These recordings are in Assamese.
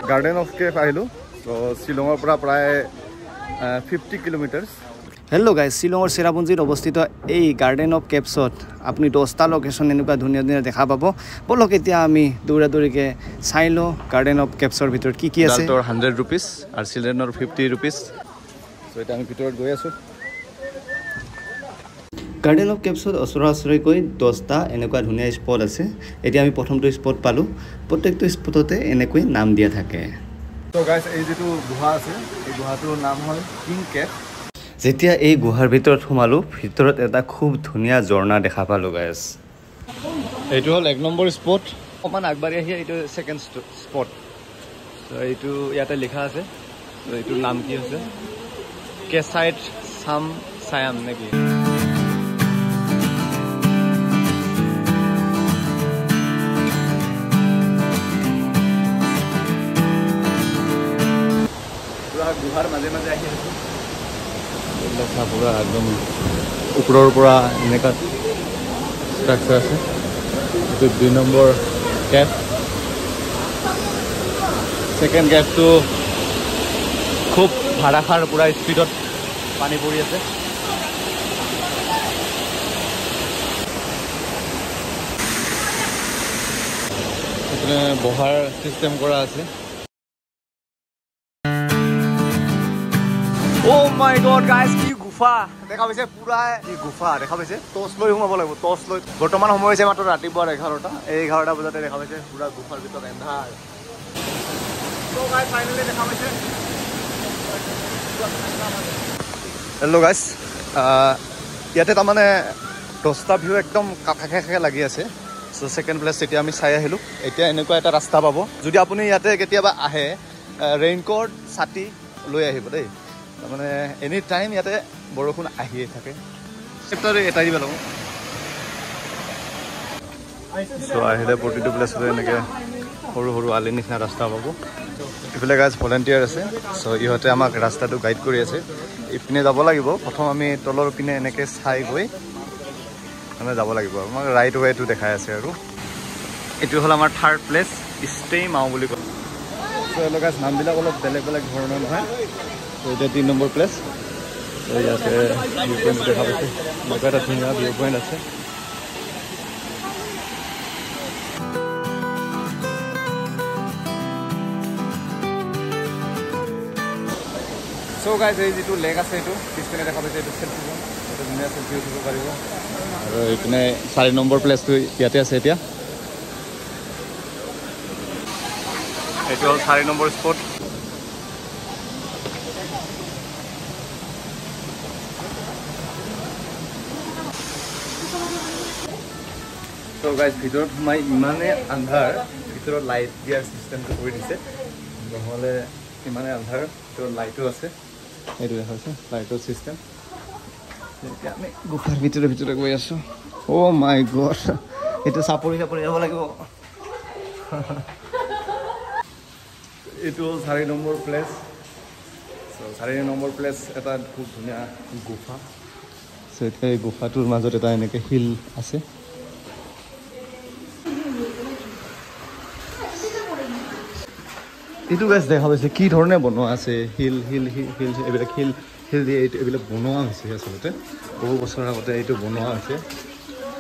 গাৰ্ডেন অফ কেভ আহিলোঁ তো শ্বিলঙৰ পৰা প্ৰায় 50 কিলোমিটাৰ্ছ। হেল্ল' গাইজ, শ্বিলঙৰ চেৰাপুঞ্জীত অৱস্থিত এই গাৰ্ডেন অফ কেভছত আপুনি 10টা লোকেশ্যন এনেকুৱা ধুনীয়া ধুনীয়া দেখা পাব। ব'লক এতিয়া আমি দৌৰা দৌৰিকৈ চাই লওঁ গাৰ্ডেন অফ কেভছৰ ভিতৰত কি কি আছে। 100 ৰুপিজ আৰু চিলড্ৰেনৰ 50 ৰুপিজ। ত' এতিয়া আমি ভিতৰত গৈ আছোঁ। গাৰ্ডেন অফ কেভছত ওচৰা ওচৰিকৈ 10টা এনেকুৱা ধুনীয়া স্পট আছে। এতিয়া আমি প্ৰথমটো স্পট পালোঁ। প্ৰত্যেকটো স্পটতে এনেকৈ নাম দিয়া থাকে। ত' গাইজ, এই যিটো গুহা আছে এই গুহাটোৰ নাম হ'ল কিং কেভ। যেতিয়া এই গুহাৰ ভিতৰত সোমালোঁ, ভিতৰত এটা খুব ধুনীয়া ঝৰ্ণা দেখা পালোঁ গাইজ। এইটো হ'ল 1 নম্বৰ স্পট। অকণমান আগবাঢ়ি আহি এইটো ছেকেণ্ড স্পট। এইটো ইয়াতে লিখা আছে। এইটোৰ নাম কি হৈছে কেচাইট চাম চায়াম নেকি। পুৰা গুহাৰ মাজে মাজে আহি আছোঁ। পুৰা একদম ওপৰৰ পৰা এনেকুৱা ষ্ট্ৰাকচাৰ আছে। এইটো 2 নম্বৰ কেভ। ছেকেণ্ড কেভটো খুব ধাৰাসাৰ পুৰা স্পীডত পানী পৰি আছে। এইপিনে বহাৰ চিষ্টেম কৰা আছে। অ' মাই গড গাইজ, কি গুফা দেখা পাইছে। পুৰা কি গুফা দেখা পাইছে। টৰ্চ লৈ সোমাব লাগিব, টৰ্চ লৈ। বৰ্তমান সময় হৈছে মাত্ৰ ৰাতিপুৱাৰ 11টা। এই 11টা বজাতে দেখা পাইছে পুৰা গুফাৰ ভিতৰত এন্ধাৰ। ফাইনেলি দেখা পাইছে। হেল্ল' গাইজ, ইয়াতে তাৰমানে 10টা ভিউ একদম কাষে কাষে লাগি আছে। চ' ছেকেণ্ড প্লেচ এতিয়া আমি চাই আহিলোঁ। এতিয়া এনেকুৱা এটা ৰাস্তা পাব। যদি আপুনি ইয়াতে কেতিয়াবা আহে, ৰেইনকোট ছাতি লৈ আহিব দেই। তাৰমানে এনি টাইম ইয়াতে বৰষুণ আহিয়ে থাকে। এটাই দিব লাগিব। চ' আহিলে প্ৰতিটো প্লেচতে এনেকৈ সৰু সৰু আলিৰ নিচিনা ৰাস্তা পাব। এইফালে গাইজ ভলেণ্টিয়াৰ আছে। চ' ইহঁতে আমাক ৰাস্তাটো গাইড কৰি আছে। ইপিনে যাব লাগিব। প্ৰথম আমি তলৰ পিনে এনেকৈ চাই গৈ মানে যাব লাগিব। আমাক ৰাইট ৱেটো দেখাই আছে। আৰু এইটো হ'ল আমাৰ 3rd প্লেচ, ষ্টে মাও বুলি কয়। চ' এওঁলোক গাইজ নামবিলাক অলপ বেলেগ বেলেগ ধৰণৰ নহয়। ত' এতিয়া 3 নম্বৰ প্লেচ। ইয়াতে ভিউ পইণ্ট দেখা পাইছে। এনেকুৱা এটা ধুনীয়া ভিউ পইণ্ট আছে। চ' গাইজ, এই যিটো লেক আছে এইটো পিছপিনে দেখা পাইছে, এইটো চেল্ফি জোন। এইটো ধুনীয়া চেল্ফি উঠিব পাৰিব। আৰু এইপিনে 4 নম্বৰ প্লেচটো ইয়াতে আছে। এতিয়া এইটো হ'ল 4 নম্বৰ স্পট। ত' গাইজ, ভিতৰত সোমাই ইমানেই আন্ধাৰ, ভিতৰত লাইট দিয়াৰ চিষ্টেমটো কৰি দিছে। নহ'লে ইমানে আন্ধাৰ, ভিতৰত লাইটো আছে। এইটো দেখা হৈছে লাইটৰ চিষ্টেম। এতিয়া আমি গুফাৰ ভিতৰে গৈ আছোঁ। অ' মাই গড, এইটো চাপৰি যাব লাগিব। এইটো হ'ল 4 নম্বৰ প্লেচ। চ' 4 নম্বৰ প্লেচ এটা খুব ধুনীয়া গুফা। চ' এতিয়া এই গুফাটোৰ মাজত এটা এনেকৈ শিল আছে। এইটো গাছ দেখা পাইছে কি ধৰণে বনোৱা আছে। শিল এইবিলাক শিল দিয়ে এইবিলাক বনোৱা হৈছে। আচলতে বহু বছৰ আগতে এইটো বনোৱা হৈছে।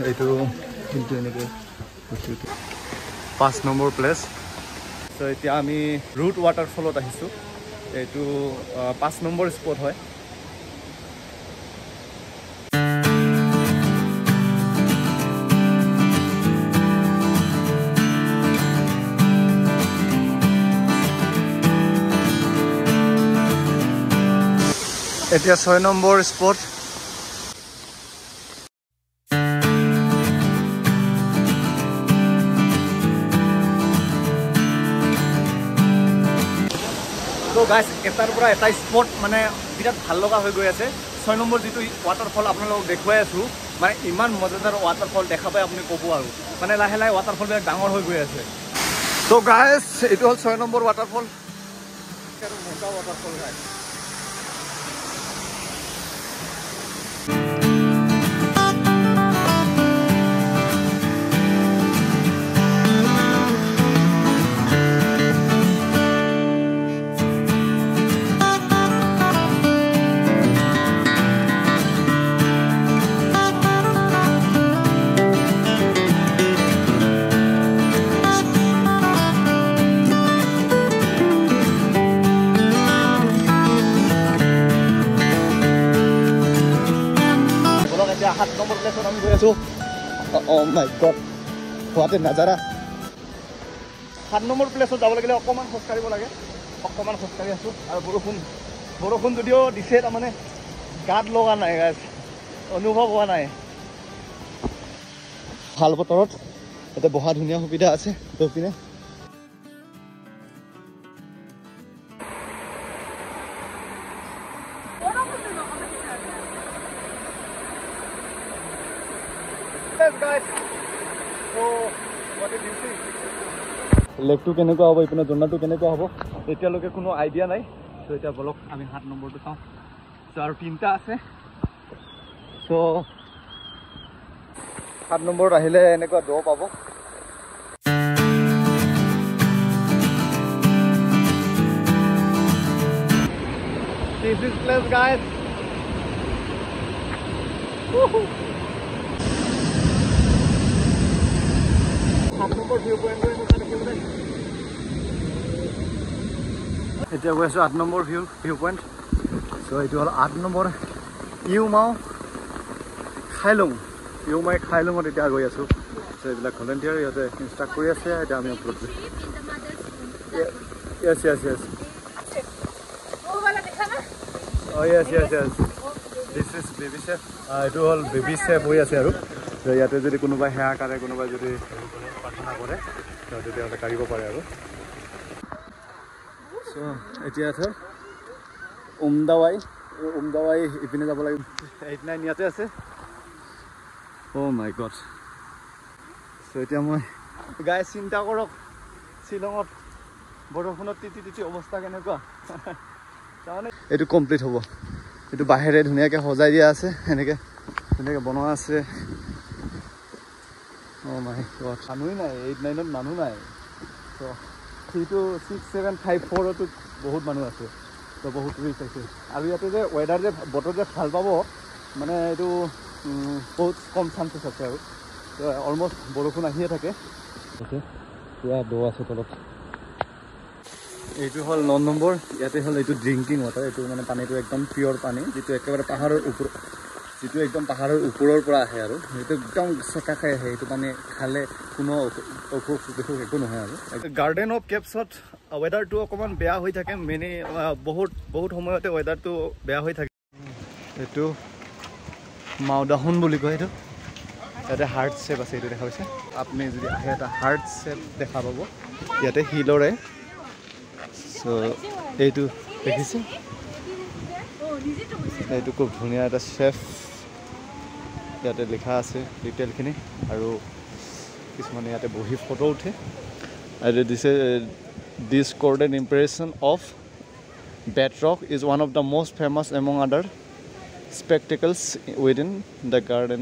এইটো শিলটো এনেকৈ 5 নম্বৰ প্লেচ। চ' এতিয়া আমি ৰুট ৱাটাৰফলত আহিছোঁ। এইটো 5 নম্বৰ স্পট হয়। এতিয়া 6 নম্বৰ স্পট। তো গাইজ, এটাৰ পৰা এটা স্পট মানে বিৰাট ভাল লগা হৈ গৈ আছে। 6 নম্বৰ যিটো ৱাটাৰফল আপোনালোকক দেখুৱাই আছোঁ, মানে ইমান মজাদাৰ ৱাটাৰফল দেখা পাই আপুনি ক'ব আৰু মানে লাহে লাহে ৱাটাৰফলবিলাক ডাঙৰ হৈ গৈ আছে। তো গাইজ, এইটো হ'ল 6 নম্বৰ ৱাটাৰফল। মজা ৱাটাৰফল গাইজ। প্লেছত আমি গৈ আছোঁ মাই গড হোৱাতে নাজাৰা 7 নম্বৰ প্লেছত যাব লাগিলে অকণমান খোজকাঢ়িব লাগে অকণমান খোজকাঢ়ি আছোঁ আৰু বৰষুণ যদিও দিছে তাৰমানে গাত লগা নাই গাইজ অনুভৱ হোৱা নাই ভাল বতৰত ইয়াতে বহা ধুনীয়া সুবিধা আছে পিনে লেগটো কেনেকুৱা হ'ব ইপিনে জোনাটো কেনেকুৱা হ'ব এতিয়ালৈকে কোনো আইডিয়া নাই চ' এতিয়া বলক আমি 7 নম্বৰটো চাওঁ চ' আৰু 3টা আছে চ' 7 নম্বৰত আহিলে এনেকুৱা দ পাব This is place guys Woohoo 7 number view point এতিয়া গৈ আছোঁ 8 নম্বৰ ভিউ পইণ্ট চ' এইটো হ'ল 8 নম্বৰ ইউমাও খাইলঙত এতিয়া গৈ আছোঁ চ' এইবিলাক ভলেণ্টিয়াৰ ইহঁতে ইনষ্ট্ৰাক্ট কৰি আছে এতিয়া আমি ওপৰত য়েছ দিছ ইজ বেবী চেফ এইটো হ'ল বেবী চেফ হৈ আছে আৰু ইয়াতে যদি কোনোবাই সেৱা কাঢ়ে কোনোবাই যদি প্ৰাৰ্থনা কৰে তেতিয়াহ'লে কাঢ়িব পাৰে আৰু চ' এতিয়া ধৰ উমদাৱাই ইপিনে যাব লাগিব 89 ইয়াতে আছে অ' মাই গড চ' এতিয়া মই গাই চিন্তা কৰক শ্বিলঙত বৰষুণত তিতি অৱস্থা কেনেকুৱা তাৰমানে এইটো কমপ্লিট হ'ব এইটো বাহিৰে ধুনীয়াকৈ সজাই দিয়া আছে এনেকৈ ধুনীয়াকৈ বনোৱা আছে অ' মাই গড মানুহ নাই 89ত মানুহ নাই চ' 6754তো বহুত মানুহ আছে তো বহুত ৰিচ আছে আৰু ইয়াতে যে ৱেডাৰ যে বতৰ যে ভাল পাব মানে এইটো বহুত কম চান্সেছ আছে আৰু অলমষ্ট বৰষুণ আহিয়ে থাকে পুৰা দ আছে তলত এইটো হ'ল 9 নম্বৰ ইয়াতে হ'ল এইটো ড্ৰিংকিং ৱাটাৰ এইটো মানে পানীটো একদম পিয়ৰ পানী যিটো একেবাৰে পাহাৰৰ ওপৰৰ পৰা আহে আৰু সেইটো একদম চেকাকৈ আহে এইটো পানী খালে কোনো অসুখ বিসুখ একো নহয় আৰু গাৰ্ডেন অফ কেপছত ৱেডাৰটো অকণমান বেয়া হৈ থাকে বহুত সময়তে ৱেডাৰটো বেয়া হৈ থাকে এইটো মাউদাহুন বুলি কয় এইটো ইয়াতে হাৰ্ট শ্বেপ আছে এইটো দেখা পাইছে আপুনি যদি আহে এটা হাৰ্ট শ্বেপ দেখা পাব ইয়াতে শিলৰে চ' এইটো দেখিছে এইটো খুব ধুনীয়া এটা শ্বেপ ইয়াতে লিখা আছে ডিটেইলখিনি আৰু কিছুমানে ইয়াতে বহি ফটো উঠে আৰু দিছে দিছ কোৰ্ডেন impression of bedrock is one of the most famous among other spectacles within the garden